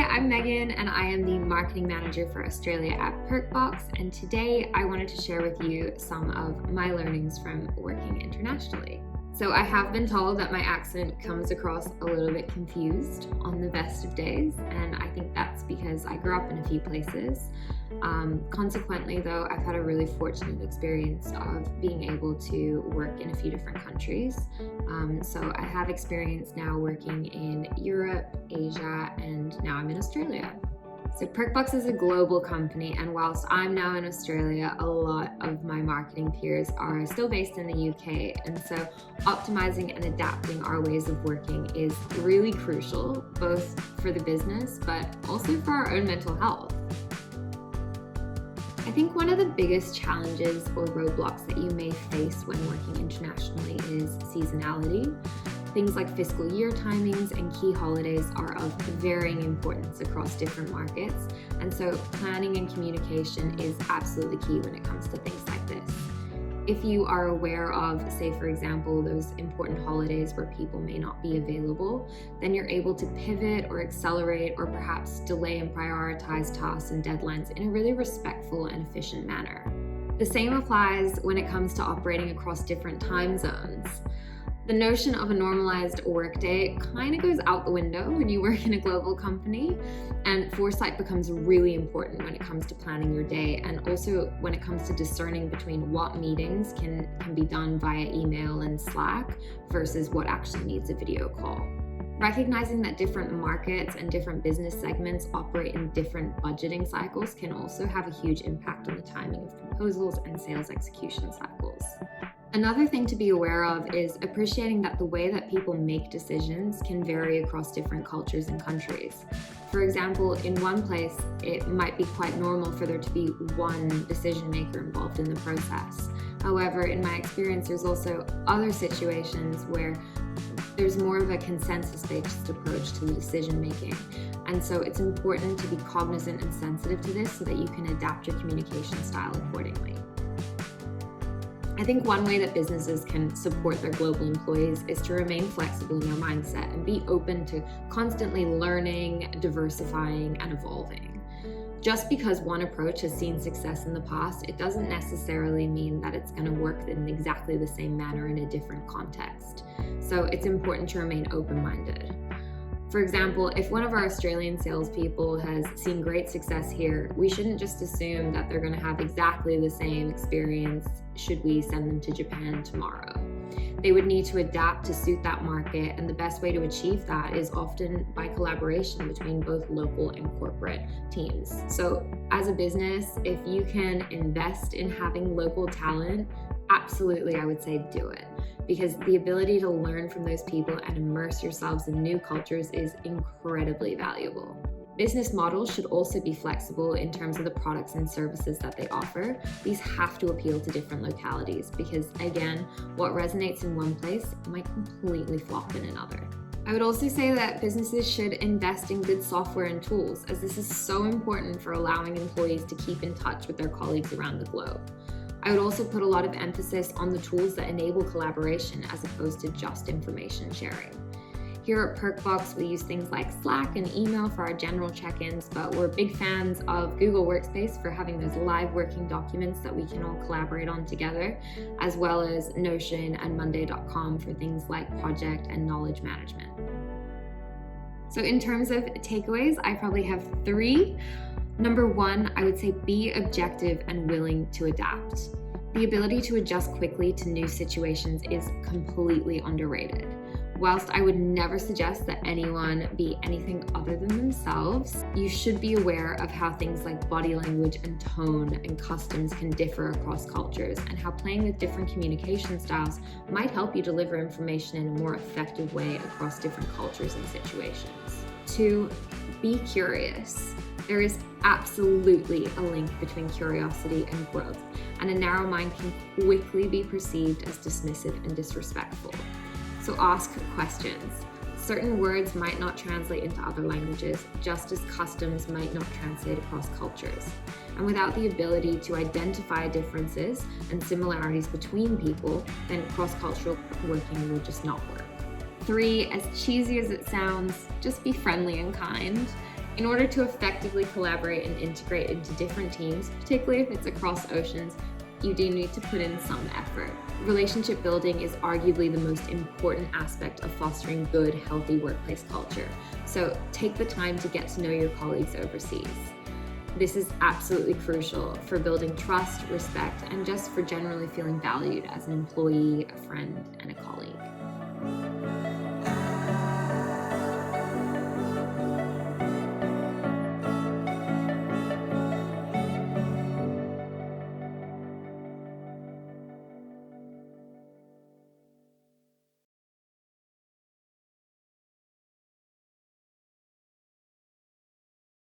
I'm Megan and I am the marketing manager for Australia at Perkbox, and today I wanted to share with you some of my learnings from working internationally. So I have been told that my accent comes across a little bit confused on the best of days, and I think that's because I grew up in a few places. Consequently though, I've had a really fortunate experience of being able to work in a few different countries. So I have experience now working in Europe, Asia, and now I'm in Australia. So Perkbox is a global company, and whilst I'm now in Australia, a lot of my marketing peers are still based in the UK, and so optimizing and adapting our ways of working is really crucial, both for the business, but also for our own mental health. I think one of the biggest challenges or roadblocks that you may face when working internationally is seasonality. Things like fiscal year timings and key holidays are of varying importance across different markets, and so planning and communication is absolutely key when it comes to things like this. If you are aware of, say for example, those important holidays where people may not be available, then you're able to pivot or accelerate or perhaps delay and prioritize tasks and deadlines in a really respectful and efficient manner. The same applies when it comes to operating across different time zones. The notion of a normalized workday kind of goes out the window when you work in a global company, and foresight becomes really important when it comes to planning your day, and also when it comes to discerning between what meetings can be done via email and Slack versus what actually needs a video call. Recognizing that different markets and different business segments operate in different budgeting cycles can also have a huge impact on the timing of proposals and sales execution cycles. Another thing to be aware of is appreciating that the way that people make decisions can vary across different cultures and countries. For example, in one place, it might be quite normal for there to be one decision maker involved in the process. However, in my experience, there's also other situations where there's more of a consensus-based approach to the decision making. And so it's important to be cognizant and sensitive to this so that you can adapt your communication style accordingly. I think one way that businesses can support their global employees is to remain flexible in their mindset and be open to constantly learning, diversifying, and evolving. Just because one approach has seen success in the past, it doesn't necessarily mean that it's going to work in exactly the same manner in a different context. So it's important to remain open-minded. For example, if one of our Australian salespeople has seen great success here, we shouldn't just assume that they're going to have exactly the same experience should we send them to Japan tomorrow. They would need to adapt to suit that market, and the best way to achieve that is often by collaboration between both local and corporate teams. So as a business, if you can invest in having local talent, absolutely, I would say do it, because the ability to learn from those people and immerse yourselves in new cultures is incredibly valuable. Business models should also be flexible in terms of the products and services that they offer. These have to appeal to different localities because, again, what resonates in one place might completely flop in another. I would also say that businesses should invest in good software and tools, as this is so important for allowing employees to keep in touch with their colleagues around the globe. I would also put a lot of emphasis on the tools that enable collaboration as opposed to just information sharing. Here at Perkbox, we use things like Slack and email for our general check-ins, but we're big fans of Google Workspace for having those live working documents that we can all collaborate on together, as well as Notion and Monday.com for things like project and knowledge management. So in terms of takeaways, I probably have 3. Number 1, I would say be objective and willing to adapt. The ability to adjust quickly to new situations is completely underrated. Whilst I would never suggest that anyone be anything other than themselves, you should be aware of how things like body language and tone and customs can differ across cultures, and how playing with different communication styles might help you deliver information in a more effective way across different cultures and situations. 2, be curious. There is absolutely a link between curiosity and growth, and a narrow mind can quickly be perceived as dismissive and disrespectful. So ask questions. Certain words might not translate into other languages, just as customs might not translate across cultures. And without the ability to identify differences and similarities between people, then cross-cultural working will just not work. 3, as cheesy as it sounds, just be friendly and kind. In order to effectively collaborate and integrate into different teams, particularly if it's across oceans, you do need to put in some effort. Relationship building is arguably the most important aspect of fostering good, healthy workplace culture. So take the time to get to know your colleagues overseas. This is absolutely crucial for building trust, respect, and just for generally feeling valued as an employee, a friend, and a colleague.